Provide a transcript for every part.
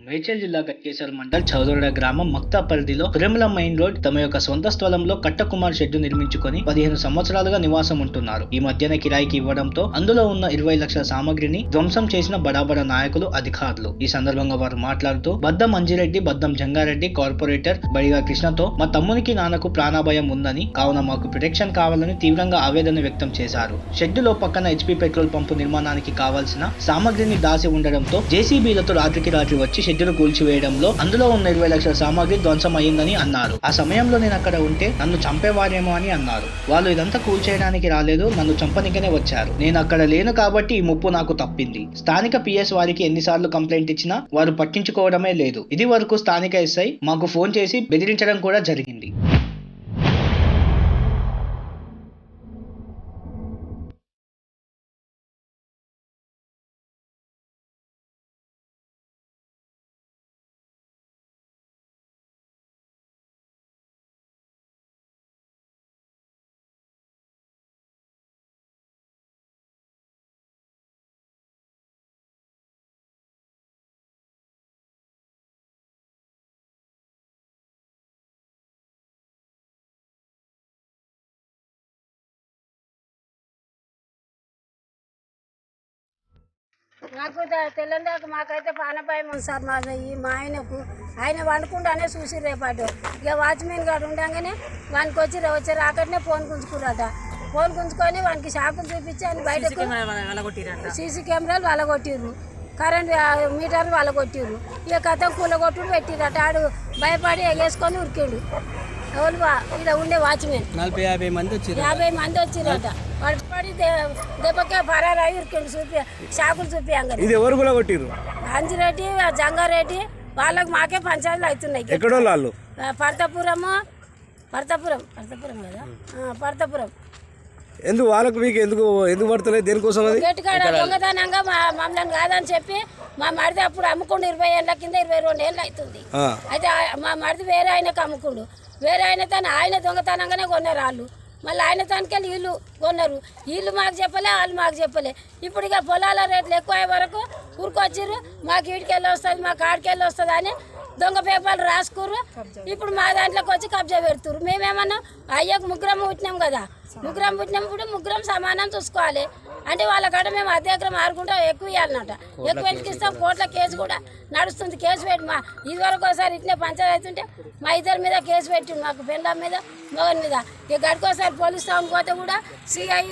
మేడ్చల్ జిల్లా గట్కేసర్ మండల్ చౌదోడ గ్రామం మక్తా పరిధిలో తిరుమల మెయిన్ రోడ్ తమ యొక్క సొంత స్థలంలో కట్టకుమార్ షెడ్డు నిర్మించుకొని 15 సంవత్సరాలుగా నివాసం ఉంటున్నారు. ఈ మధ్యన కిరాయికి ఇవ్వడంతో అందులో ఉన్న 20 లక్షల సామగ్రిని ధ్వంసం చేసిన బడాబడ నాయకులు, అధికారులు. ఈ సందర్భంగా వారు మాట్లాడుతూ బద్దం అంజిరెడ్డి, బద్దం జంగారెడ్డి, కార్పొరేటర్ బడిగా కృష్ణతో మా తమ్మునికి నాన్నకు ప్రాణభయం ఉందని, కావున మాకు ప్రొటెక్షన్ కావాలని తీవ్రంగా ఆవేదన వ్యక్తం చేశారు. షెడ్డులో పక్కన HP పెట్రోల్ పంపు నిర్మాణానికి కావాల్సిన సామగ్రిని దాసి ఉండడంతో JCBలతో రాత్రికి రాత్రి వచ్చి షెడ్డును కూల్చివేయడంలో అందులో ఉన్న 20 లక్షల సామాగ్రి ధ్వంసం అయ్యిందని అన్నారు. ఆ సమయంలో నేను అక్కడ ఉంటే నన్ను చంపేవారేమో అని అన్నారు. వాళ్ళు ఇదంతా కూల్చేయడానికి రాలేదు, నన్ను చంపనికనే వచ్చారు. నేను అక్కడ లేను కాబట్టి ఈ ముప్పు నాకు తప్పింది. స్థానిక PS వారికి ఎన్నిసార్లు కంప్లైంట్ ఇచ్చినా వారు పట్టించుకోవడమే లేదు. ఇది వరకు స్థానిక SI మాకు ఫోన్ చేసి బెదిరించడం కూడా జరిగింది. నాకు తెల్లందాక మాకైతే పానభయం ఉంది సార్. మా ఆయన వండుకుంటానే చూసి రేపాటు ఇక వాచ్మెన్ గారు ఉండగానే వానికి వచ్చి రాకట్నే ఫోన్ గుంజుకున్నారట. ఫోన్ గుంజుకొని వానికి షాపులు చూపించి అని బయటకు CC కెమెరాలు వాళ్ళగొట్టిర్రు, కరెంట్ మీటర్లు వాళ్ళగొట్టిర్రు. ఇక కథ కూలగొట్టుడు పెట్టిరట. ఆడు భయపడి ఎగేసుకొని ఉరికిండు. ఎవరు ఇక్కడ ఉండే వాచ్మెన్ 50 మంది వచ్చిరట. వాడు పడి దెబ్బకే పరారాయి ఉరికిండు. షాకులు చూపియంగా ఇది ఎవరు కూడా కొట్టిర్రు? అంజిరెడ్డి, జంగారెడ్డి వాళ్ళకి మాకే పంచాయతీలు అవుతున్నాయి. ఎక్కడో వాళ్ళు పర్తపురం కదా, పర్తపురం. ఎందుకు వాళ్ళకు మీకు ఎందుకు పడతలేదు? దేనికోసం? అది గట్టికాడ దొంగతనంగా మమ్మల్ని కాదని చెప్పి మా మరిది అప్పుడు అమ్ముకుండు 20 ఏళ్ళ కింద 22 ఏళ్ళు అవుతుంది. అయితే మా మరిది వేరే ఆయనకు అమ్ముకుండు. వేరే ఆయన దొంగతనంగానే కొన్నారు వాళ్ళు. మళ్ళీ ఆయన తనకెళ్ళి వీళ్ళు కొన్నారు. వీళ్ళు మాకు చెప్పలే, వాళ్ళు మాకు చెప్పలే. ఇప్పుడు ఇక పొలాల రేట్లు ఎక్కువ అయ్యే వరకు ఊరుకొచ్చిర్రు. మాకు ఈడికెళ్ళి వస్తుంది, మాకు ఆడికెళ్ళి వస్తుంది అని దొంగ పేపర్లు రాసుకుర్రు. ఇప్పుడు మా దాంట్లోకి వచ్చి కబ్జా పెడుతుర్రు. మేమేమన్నా అయ్యకు ముగ్గురం పుట్టినాం కదా, పుట్టినప్పుడు ముగ్గురం సమానం చూసుకోవాలి అంటే వాళ్ళ కాడ మేము అధ్యక్షం ఆడుకుంటాం. ఎక్కువ ఇవ్వాలన్నట. ఎక్కువ ఎందుకు ఇస్తాం? కోర్టులో కేసు కూడా నడుస్తుంది. కేసు పెట్టి మా ఇదివరకు ఒకసారి ఇట్లే పంచాయతీ అవుతుంటే మా ఇద్దరి మీద కేసు పెట్టిండు, మాకు పెళ్ళాం మీద, మగన్ మీద. ఇక గడికోసారి పోలీస్ టౌన్ పోతే కూడా CI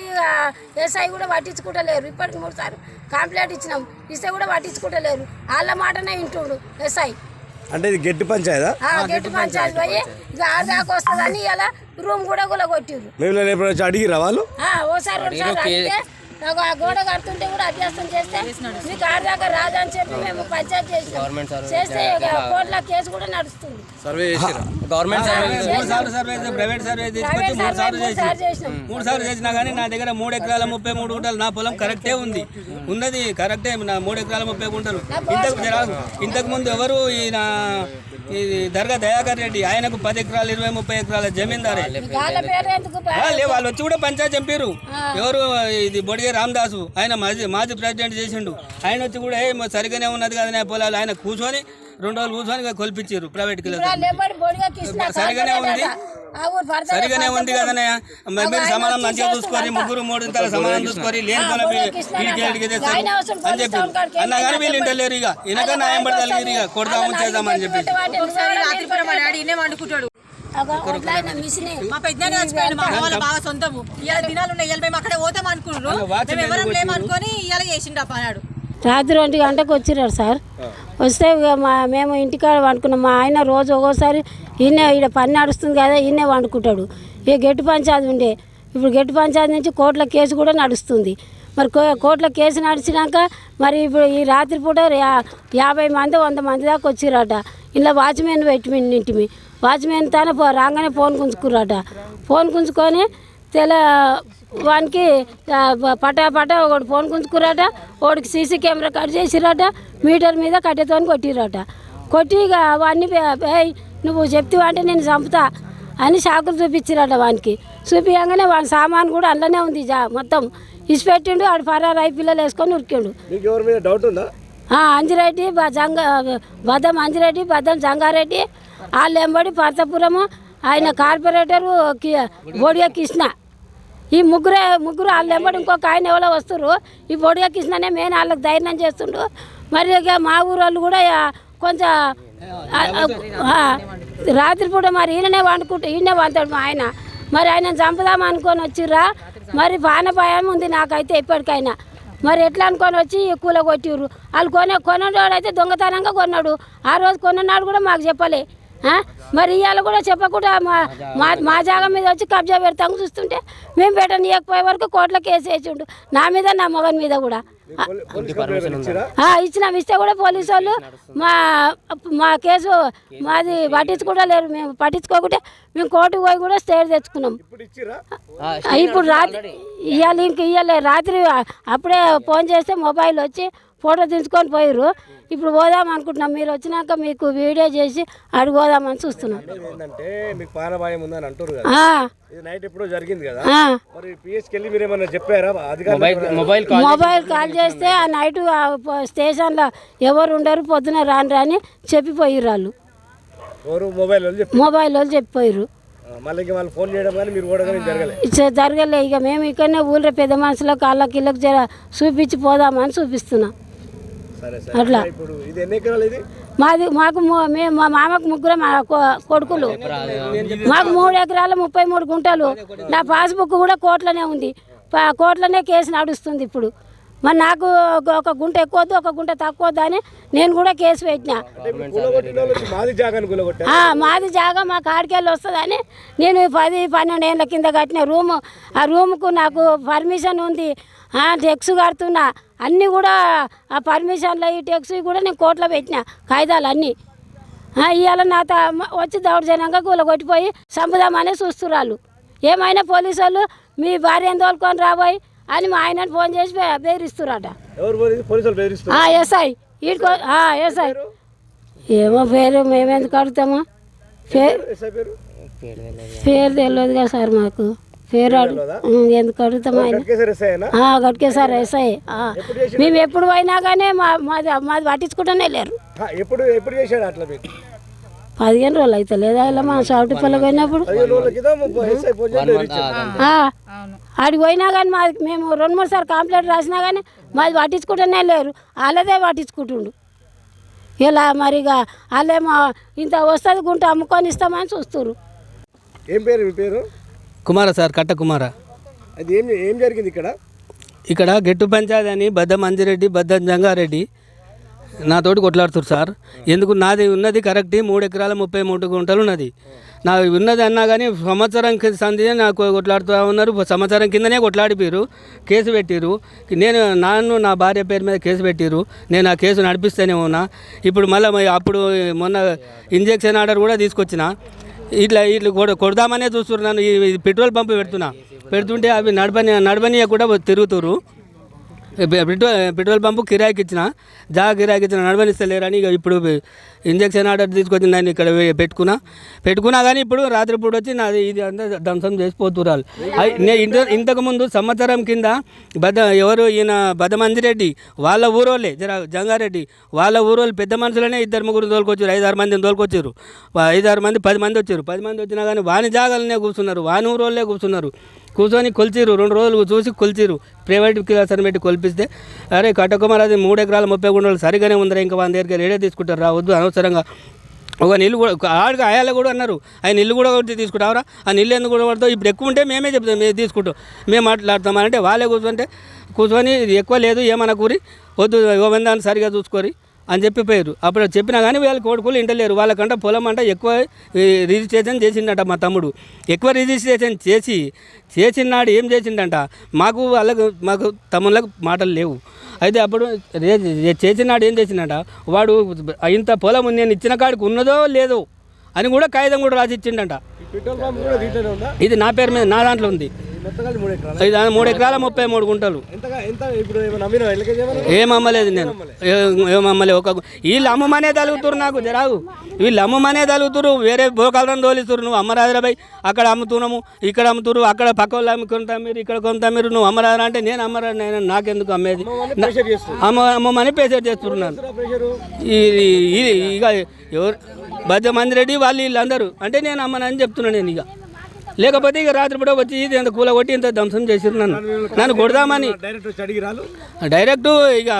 SI కూడా పట్టించుకుంటలేరు. ఇప్పటికి 3 సార్లు కంప్లైంట్ ఇచ్చినాం, ఇస్తే కూడా పట్టించుకుంటలేరు. వాళ్ళ మాటనే వింటుండు SI. అంటే ఇది గట్టి పంచాయతీ? గట్టి పంచాయతీ పోయి ఇక ఆదాకా వస్తుందని ఇలా రూమ్ కూడా కొట్టిర్రు. అడిగిరా వాళ్ళు? ఓసారి నాకు ఆ గోడ కడుతుంటే కూడా అభ్యాసం చేస్తే మీకు ఆడదాకా రాదని చెప్పి మేము పంచాయతీ చేస్తే కోర్టులో కేసు కూడా నడుస్తుంది. గవర్నమెంట్ ప్రైవేట్ సర్వే తీసుకొచ్చి 3 సార్లు చేసినా కానీ నా దగ్గర 3 ఎకరాల 33 గుంటలు నా పొలం కరెక్టే ఉన్నది కరెక్టే. నా 3 ఎకరాల 30 గుంటలు. ఇంతకు ముందు ఎవరు ఇది దర్గా దయాకర్ రెడ్డి, ఆయనకు 10 ఎకరాలు 20-30 ఎకరాల జమీందారే. వాళ్ళు వచ్చి కూడా పంచాయతీ చంపారు. ఎవరు ఇది బొడిగే రామదాసు, ఆయన మాజీ ప్రెసిడెంట్ చేసిండు. ఆయన వచ్చి కూడా సరిగానే ఉన్నది కదా నా పొలాలు, ఆయన కూర్చొని 2 రోజులు కూర్చొని కొలిపించారు ప్రైవేట్కి. సరిగానే ఉంది కదనే. మీరు సమానం మంచిగా చూసుకొని 3 తల సమానం చూసుకొని లేని అని చెప్పి అన్నా కానీ వీళ్ళు ఇంటలేరు. ఇక వెనక న్యాయం పడతారు. ఇక కొడదామని చేద్దామని చెప్పి మా పెద్దనే చచ్చిపోయాడు. మా వాళ్ళ బాగా సొంతము. ఇవాళ దినాలు ఉన్నాయి. ఇవాళ మేము అక్కడే పోతాం అనుకున్నారు. మేము ఎవరం లేమనుకొని ఇవాళ చేసిండు అన్నాడు. రాత్రి 1 గంటకు వచ్చిరారు సార్. వస్తే మేము ఇంటికాడ వండుకున్నాం. మా ఆయన రోజు ఒక్కోసారి ఈయన పని నడుస్తుంది కదా, ఈయనే వండుకుంటాడు. ఇక గట్టి పంచాయతీ ఉండే, ఇప్పుడు గట్టి పంచాయతీ నుంచి కోర్టుల కేసు కూడా నడుస్తుంది. మరి కోర్టుల కేసు నడిచినాక మరి ఇప్పుడు ఈ రాత్రిపూట 50 మంది 100 మంది దాకా వచ్చిరట. ఇలా వాచ్మెన్ ఇంటిమి వాచ్మెన్ తానే రాగానే ఫోన్ గుంజుకుర్రట. ఫోన్ గుంజుకొని వానికి పటా ఒకటి ఫోన్ గుంజుకురట. వాడికి CC కెమెరా కట్ చేసిరట. మీటర్ మీద కట్టెతో కొట్టిరట. కొట్టి ఇక అవన్నీ నువ్వు చెప్తావు అంటే నేను చంపుతా అని షాకులు చూపించిరట. వానికి చూపించగానే వాని సామాన్ కూడా అందులోనే ఉంది మొత్తం ఇసిపెట్టిండు. ఆడు పరారాయి పిల్లలు వేసుకొని ఉరికిండు. అంజిరెడ్డి బద్దం అంజిరెడ్డి బద్దం జంగారెడ్డి వాళ్ళు ఎంబడి పర్తపురము ఆయన కార్పొరేటరు బోడియా కృష్ణ ఈ ముగ్గురు వాళ్ళు ఎంబడి ఇంకొక ఆయన ఎవరో వస్తారు. ఈ బోడియా కృష్ణనే మెయిన్ వాళ్ళకి ధైర్యం చేస్తుండు. మరి ఇక మా ఊరోళ్ళు కూడా కొంచెం రాత్రిపూట మరి ఈయననే వండుతాడు మా ఆయన. మరి ఆయన చంపుదాం అనుకొని వచ్చిర్రా, మరి భయం ఉంది నాకైతే ఎప్పటికైనా. మరి ఎట్లా అనుకొని వచ్చి కూల కొట్టిర్రు. వాళ్ళు కొన్నాడు అయితే దొంగతనంగా కొన్నాడు. ఆ రోజు కొన్నాడు కూడా మాకు చెప్పలే. మరి ఇవాళ కూడా చెప్పకుండా మా జాగా మీద వచ్చి కబ్జా పెడతాము. చూస్తుంటే మేము పెట్టనీయకపోయే వరకు కోర్టులో కేసు వేసిండు నా మీద, నా మగన్ మీద కూడా. ఇస్తే కూడా పోలీసు వాళ్ళు మా కేసు మాది పట్టించుకుంటలేరు. మేము పట్టించుకోకుంటే మేము కోర్టుకు పోయి కూడా స్టే తెచ్చుకున్నాం. ఇప్పుడు ఇవాళ రాత్రి అప్పుడే ఫోన్ చేస్తే మొబైల్ వచ్చి ఫోటో తీసుకొని పోయిర్రు. ఇప్పుడు పోదాం అనుకుంటున్నాం. మీరు వచ్చినాక మీకు వీడియో చేసి అడిగి పోదామని చూస్తున్నాం. మొబైల్ కాల్ చేస్తే ఆ నైట్ స్టేషన్లో ఎవరు ఉండరు, పొద్దున రాని రాని చెప్పిపోయిర్రు. వాళ్ళు మొబైల్ వాళ్ళు చెప్పిపోయిర్రు. జరగలే. ఇక మేము ఇక్కడనే ఊళ్ళో పెద్ద మనుషులకు వాళ్ళకి ఇళ్ళకి జర చూపించి పోదామని చూపిస్తున్నాం. అట్లా మాకు మా మామకు ముగ్గురు కొడుకులు. మాకు 3 ఎకరాలు 33 గుంటలు. నా పాస్బుక్ కూడా కోర్టులోనే ఉంది. కోర్టులోనే కేసు నడుస్తుంది ఇప్పుడు. మరి నాకు ఒక గుంట ఎక్కువద్దు, ఒక గుంట తక్కువద్దు అని నేను కూడా కేసు పెట్టినా. మాది జాగా మా కాడికెళ్ళి వస్తుందని నేను 10-12 ఏళ్ళ కింద కట్టిన రూము. ఆ రూముకు నాకు పర్మిషన్ ఉంది, టెక్స్ కడుతున్నా. అన్నీ కూడా ఆ పర్మిషన్లు ఈ టెక్స్ కూడా నేను కోర్టులో పెట్టిన కాగితాలు అన్నీ. ఇవాళ నా వచ్చి దౌర్జన్యంగా కూలగొట్టిపోయి చంపుదామనే చూస్తున్నారు. ఏమైనా పోలీసు వాళ్ళు మీ భార్యను తోలుకొని రాబోయి అని మా ఆయనను ఫోన్ చేసి బెదిరిస్తున్నారట. ఎస్ఐ ఎస్ఐ ఏమో పేరు మేమెందుకు అడుగుతామో, పేరు తెలియదు కదా సార్ మాకు. పేరు ఎందుకు అడుగుతాం ఆయన గట్కేసారి ఎస్ఐ. మేము ఎప్పుడు పోయినా కానీ మాది పట్టించుకుంటూనే లేరు. 15 రోజులు అయితే లేదా ఇలా మా షార్ట్ పిల్ల పోయినప్పుడు ఆడికి పోయినా కానీ మేము 2-3 సార్లు కంప్లైంట్ రాసినా కానీ మాది పట్టించుకుంటూనే లేరు. వాళ్ళదే పట్టించుకుంటుండు. ఇలా మరిగా వాళ్ళేమో ఇంత వస్తుంది గుంట అమ్ముకొని ఇస్తామని చూస్తున్నారు. ఏం పేరు మీ పేరు? కుమార సార్, కట్ట కుమార. అది ఏం జరిగింది ఇక్కడ గెట్టు పంచాయతీ అని బద్దం అంజిరెడ్డి బద్దం జంగారెడ్డి నాతోటి కొట్లాడుతున్నారు సార్. ఎందుకు నాది ఉన్నది కరెక్ట్ 3 ఎకరాల 33 గుంటలు ఉన్నది. నా ఉన్నది అన్నా కానీ సంవత్సరం సంధి నాకు కొట్లాడుతూ ఉన్నారు. సంవత్సరం కిందనే కొట్లాడిపోయారు, కేసు పెట్టిరు. నా భార్య పేరు మీద కేసు పెట్టిరు. నేను ఆ కేసు నడిపిస్తూనే ఉన్నా. ఇప్పుడు మళ్ళీ అప్పుడు మొన్న ఇంజెక్షన్ ఆర్డర్ కూడా తీసుకొచ్చిన. ఇట్లా కొడదామనే చూస్తున్నాను. ఈ పెట్రోల్ పంపు పెడుతుంటే అవి నడపనీయ కూడా తిరుగుతురు. పెట్రోల్ పంపు కిరాయికి ఇచ్చిన నడవనిస్తలేరని ఇక ఇప్పుడు ఇంజక్షన్ ఆర్డర్ తీసుకొచ్చి నేను ఇక్కడ పెట్టుకున్నా కానీ ఇప్పుడు రాత్రిపూట వచ్చి నాది ఇది అంతా ధ్వంసం చేసిపోతున్నారు. ఇంతకుముందు సంవత్సరం కింద ఎవరు ఈయన బద్దమంజిరెడ్డి వాళ్ళ ఊరోళ్ళే జంగారెడ్డి వాళ్ళ ఊరోళ్ళు పెద్ద మనుషులనే 2-3 తోలుకొచ్చారు. 5-6 మందిని తోలుకొచ్చారు. 5-6 మంది 10 మంది వచ్చారు. 10 మంది వచ్చినా కానీ వాని జాగాలనే కూర్చున్నారు, వాని ఊరోళ్ళే కూర్చున్నారు. కూర్చొని కొలిచిరు. 2 రోజులు చూసి కొలిచిరు. ప్రైవేట్ కిలాసని పెట్టి కొలిపిస్తే అరే కట్టకుమార్ అది 3 ఎకరాల 30 గుంటలు సరిగానే ఉందరా, ఇంకా 100 దగ్గర రేడే తీసుకుంటారు రావద్దు అనవసరంగా. ఒక నీళ్ళు కూడా ఆడికి ఆయాలు కూడా అన్నారు, ఆయన ఇల్లు కూడా కొట్టి తీసుకుంటావరా, ఆ నీళ్ళు ఎందుకు కూడా పడతావు, ఇప్పుడు ఎక్కువ ఉంటే మేమే చెప్తాం, మేము తీసుకుంటాం, మేము మాట్లాడతామంటే వాళ్ళే కూర్చొని ఎక్కువ లేదు ఏమన్నా కూరి వద్దు దాన్ని సరిగా చూసుకొని అని చెప్పిపోయారు. అప్పుడు చెప్పినా కానీ వీళ్ళ కొడుకులు ఇంటలేరు. వాళ్ళకంట పొలం అంట ఎక్కువ రిజిస్ట్రేషన్ చేసిండట మా తమ్ముడు. ఎక్కువ రిజిస్ట్రేషన్ చేసినాడు ఏం చేసిండంట, మాకు తమ్ముళ్ళకు మాటలు లేవు. అయితే అప్పుడు చేసినాడు ఏం చేసిండట, వాడు ఇంత పొలం నేను ఇచ్చిన కాడికి ఉన్నదో లేదో అని కూడా కాగితం కూడా రాసి ఇచ్చిండంట. ఇది నా పేరు మీద నా దాంట్లో ఉంది. మొత్తం కలిసి 3 ఎకరాలు. ఇది 3 ఎకరాల 33 గుంటలు. ఎంత ఇప్పుడు ఏమైనా అమ్మినా ఎల్లకేజీ ఏమన్నా? ఏం అమ్మలేదు నేను, ఏం అమ్మలేదు. వీళ్ళు అమ్మమనే తలుగుతురు, నాకు జరాగు వీళ్ళు అమ్మమనే తలుగుతురు, వేరే భోకాలను తోలిస్తురు. నువ్వు అమ్మరాదురాబాయ్, అక్కడ అమ్ముతున్నాము, ఇక్కడ అమ్ముతురు, అక్కడ పక్క వాళ్ళు అమ్ముకుంటా మీరు, ఇక్కడ కొంత మీరు, నువ్వు అమ్మరాదురా అంటే నేను అమ్మరా, నేను నాకెందుకు అమ్మేది, అమ్మమని పేసెట్ చేస్తున్నాను. ఇక ఎవరు బద్దమందిరెడ్డి వాళ్ళు వీళ్ళందరూ అంటే నేను అమ్మనని చెప్తున్నాను నేను. ఇక లేకపోతే ఇక రాత్రి పూట వచ్చి ఇంత కూల కొట్టి ఇంత ధ్వంసం చేసిరు నన్ను కొడదామని డైరెక్ట్. ఇక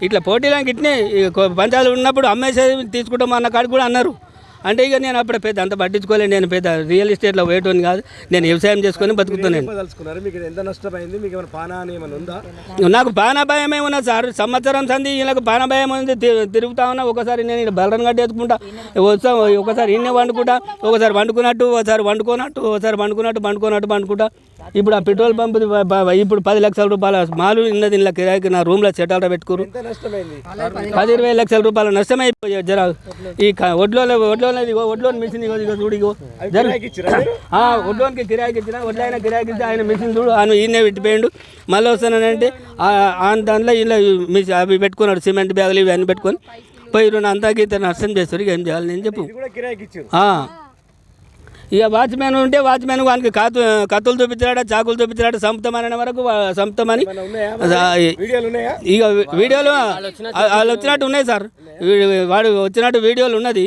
ఇట్లా పోటీలకు ఇట్నే పంచాయతీలు ఉన్నప్పుడు అమ్మేసేది తీసుకుంటాం అన్న కాడికి కూడా అన్నారు. అంటే ఇక నేను అప్పుడు పెద్ద అంత పట్టించుకోలేదు, నేను పెద్ద రియల్ ఎస్టేట్లో వేయటోని కాదు, నేను వ్యవసాయం చేసుకొని బతుకుతున్నాను. నాకు పానాభయం ఏమన్నా సార్, సంవత్సరం సంది వీళ్ళకి పానాభయం ఉంది, తిరుగుతా ఉన్నా. ఒకసారి నేను ఇలా బలరన్ గడ్డ వేసుకుంటా వస్తా, ఒకసారి ఇన్నే వండుకుంటా, ఒకసారి వండుకున్నట్టు, ఒకసారి వండుకున్నట్టు, ఒకసారి వండుకుంటా. ఇప్పుడు ఆ పెట్రోల్ పంపు ఇప్పుడు 10 లక్షల రూపాయల మాలు ఉన్నది, ఇలా కిరాయికి నా రూమ్లో సెటాలు పెట్టుకోరు. 10-20 లక్షల రూపాయల నష్టమైపోయాయి. జర ఈ ఒడ్లో మిషన్ చూడు, ఒడ్లోనికి కిరాయికి ఇచ్చిన, ఒడ్లైనా కిరాయికి ఇచ్చి ఆయన మిషన్ చూడు, ఆయన ఈయనే పెట్టిపోయాడు. మళ్ళీ వస్తానంటే దాంట్లో ఇలా మిషన్ అవి పెట్టుకున్నాడు, సిమెంట్ బ్యాగులు ఇవన్నీ పెట్టుకొని పోయి అంతా గీత నష్టం చేస్తారు. ఇక ఏం చేయాలి నేను చెప్పు. ఇక వాచ్మెన్ ఉంటే వాచ్మెన్ వానికి కత్తులు చూపించాడు, చాకులు చూపించాడు, సంపుతామనే వరకు సంపుతామని. ఇక వీడియోలు వాళ్ళు వచ్చినట్టు ఉన్నాయి సార్, వాడు వచ్చినట్టు వీడియోలు ఉన్నది.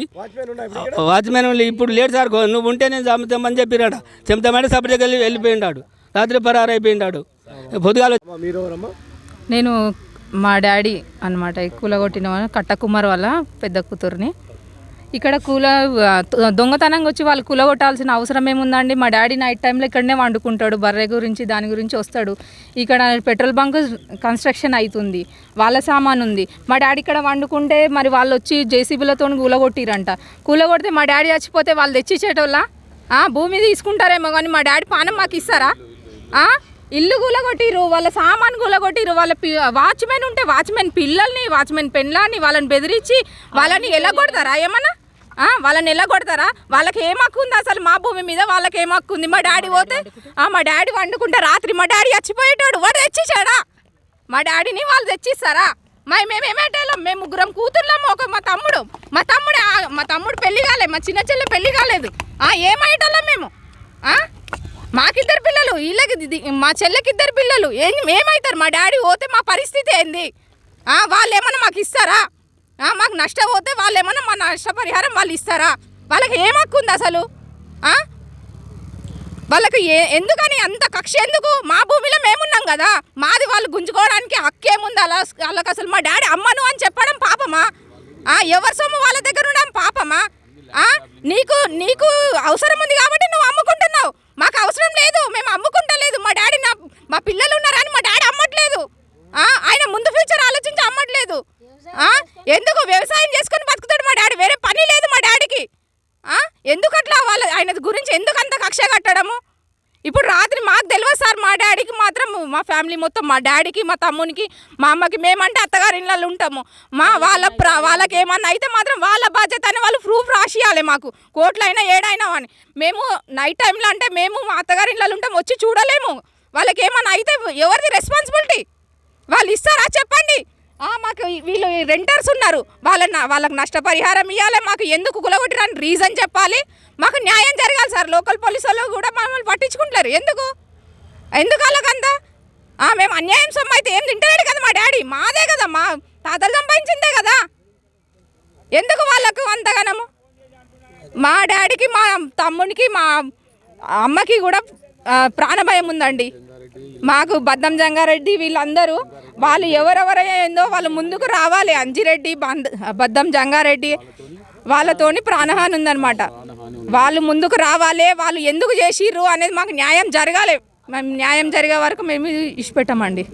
వాచ్మెన్ ఇప్పుడు లేడు సార్, నువ్వు ఉంటే నేను చంపుతామని చెప్పిరాడ, చెప్తామని సపరేట్గా వెళ్ళిపోయినాడు, రాత్రి పరారైపోయినాడు. పొద్దుగాల నేను మా డాడీ అన్నమాట, కూలగొట్టిన కట్టకుమార్ వాళ్ళ పెద్ద కూతుర్ని. ఇక్కడ దొంగతనంగా వచ్చి వాళ్ళు కూలగొట్టాల్సిన అవసరం ఏముందండి? మా డాడీ నైట్ టైంలో ఇక్కడనే వండుకుంటాడు, బర్రె గురించి దాని గురించి వస్తాడు. ఇక్కడ పెట్రోల్ బంక్ కన్స్ట్రక్షన్ అవుతుంది, వాళ్ళ సామాన్ ఉంది. మా డాడీ ఇక్కడ వండుకుంటే మరి వాళ్ళు వచ్చి జేసీబీలతో కూలగొడితే మా డాడీ చచ్చిపోతే వాళ్ళు తెచ్చిచ్చేటోళ్ళ భూమి తీసుకుంటారేమో, కానీ మా డాడీ పానం మాకు ఇస్తారా? ఇల్లు కూలగొట్టిరు, వాళ్ళ సామాన్ కూలగొట్టిరు, వాళ్ళ వాచ్మెన్ ఉంటే వాచ్మెన్ పిల్లల్ని, వాచ్మెన్ పెళ్ళాన్ని వాళ్ళని బెదిరించి వాళ్ళని ఎలా కొడతారా? ఏమన్నా వాళ్ళని ఎలా కొడతారా? వాళ్ళకి ఏం హక్కు ఉంది అసలు మా భూమి మీద? వాళ్ళకి ఏం హక్కు ఉంది? మా డాడీ పోతే మా డాడీ వండుకుంటే రాత్రి మా డాడీ చచ్చిపోయేటాడు, వాడు తెచ్చిచ్చాడా? మా డాడీని వాళ్ళు తెచ్చిస్తారా? మేమేమేటోళ్ళం, మేము ముగ్గురం కూతుర్లము, ఒక మా తమ్ముడు పెళ్లి కాలేదు, మా చిన్న చెల్లె పెళ్లి కాలేదు. ఏమయ్యేటోళ్ళం మేము? మాకిద్దరు పిల్లలు, వీళ్ళకి మా చెల్లెకి 2 పిల్లలు, ఏమవుతారు? మా డాడీ పోతే మా పరిస్థితి ఏంది? వాళ్ళు ఏమన్నా మాకు ఇస్తారా? మాకు నష్టం పోతే వాళ్ళు ఏమన్నా మా నష్టపరిహారం వాళ్ళు ఇస్తారా? వాళ్ళకి ఏం హక్కు ఉంది అసలు? వాళ్ళకి ఎందుకని అంత కక్ష ఎందుకు? మా భూమిలో మేమున్నాం కదా, మాది వాళ్ళు గుంజుకోవడానికి హక్కు ఏముంది? వాళ్ళకి అసలు మా డాడీ అమ్మను అని చెప్పడం పాపమా? ఎవరి సొమ్ము వాళ్ళ దగ్గర ఉండడం పాపమా? నీకు అవసరం ఉంది కాబట్టి నువ్వు అమ్ముకుంటున్నావు, మాకు అవసరం లేదు, మేము అమ్ముకుంటలేదు. మా డాడీ మా పిల్లలు ఉన్నారని మా డాడీ అమ్మట్లేదు, ఆయన ముందు ఫ్యూచర్ ఆలోచించి అమ్మట్లేదు. ఎందుకు వ్యవసాయం చేసుకొని బతుకుతాడు మా డాడీ, వేరే పని లేదు మా డాడీకి. ఎందుకు అట్లా ఆయన గురించి ఎందుకు అంత కక్ష కట్టడము? ఇప్పుడు రాత్రి మాకు తెలియదు సార్, మా డాడీకి మాత్రం, మా ఫ్యామిలీ మొత్తం, మా డాడీకి, మా తమ్మునికి, మా అమ్మకి, మేమంటే అత్తగారి ఇళ్ళల్లో ఉంటాము. వాళ్ళకి ఏమన్నా అయితే మాత్రం వాళ్ళ బాధ్యత అని వాళ్ళు ప్రూఫ్ రాసియాలి మాకు, కోర్టులైనా ఏడైనా అని. మేము నైట్ టైంలో అంటే మేము మా అత్తగారి ఇళ్ళల్లో ఉంటాం, వచ్చి చూడలేము. వాళ్ళకి ఏమన్నా అయితే ఎవరిది రెస్పాన్సిబిలిటీ? వాళ్ళు ఇస్తారా చెప్పండి? మాకు వీళ్ళు రెంటర్స్ ఉన్నారు, వాళ్ళకి నష్టపరిహారం ఇవ్వాలి, మాకు ఎందుకు కూలగొట్టిరని రీజన్ చెప్పాలి, మాకు న్యాయం జరగాలి సార్. లోకల్ పోలీసు వాళ్ళు కూడా మమ్మల్ని పట్టించుకుంటారు, ఎందుకు వాళ్ళకంతా? మేము అన్యాయం సొమ్ము అయితే ఏం తింటలేడు కదా మా డాడీ, మాదే కదా, మా తాతలు సంపాదించిందే కదా, ఎందుకు వాళ్ళకు అంతగానము? మా డాడీకి, మా తమ్మునికి, మా అమ్మకి కూడా ప్రాణభయం ఉందండి. మాకు బద్దం జంగారెడ్డి వీళ్ళందరూ వాళ్ళు ఎవరెవరైందో వాళ్ళు ముందుకు రావాలి. అంజిరెడ్డి, బద్దం జంగారెడ్డి వాళ్ళతోని ప్రాణహాని ఉందన్నమాట. వాళ్ళు ముందుకు రావాలి, వాళ్ళు ఎందుకు చేసిర్రు అనేది మాకు న్యాయం జరగాలి. మేము న్యాయం జరిగే వరకు మేము ఇష్టపెట్టామండి.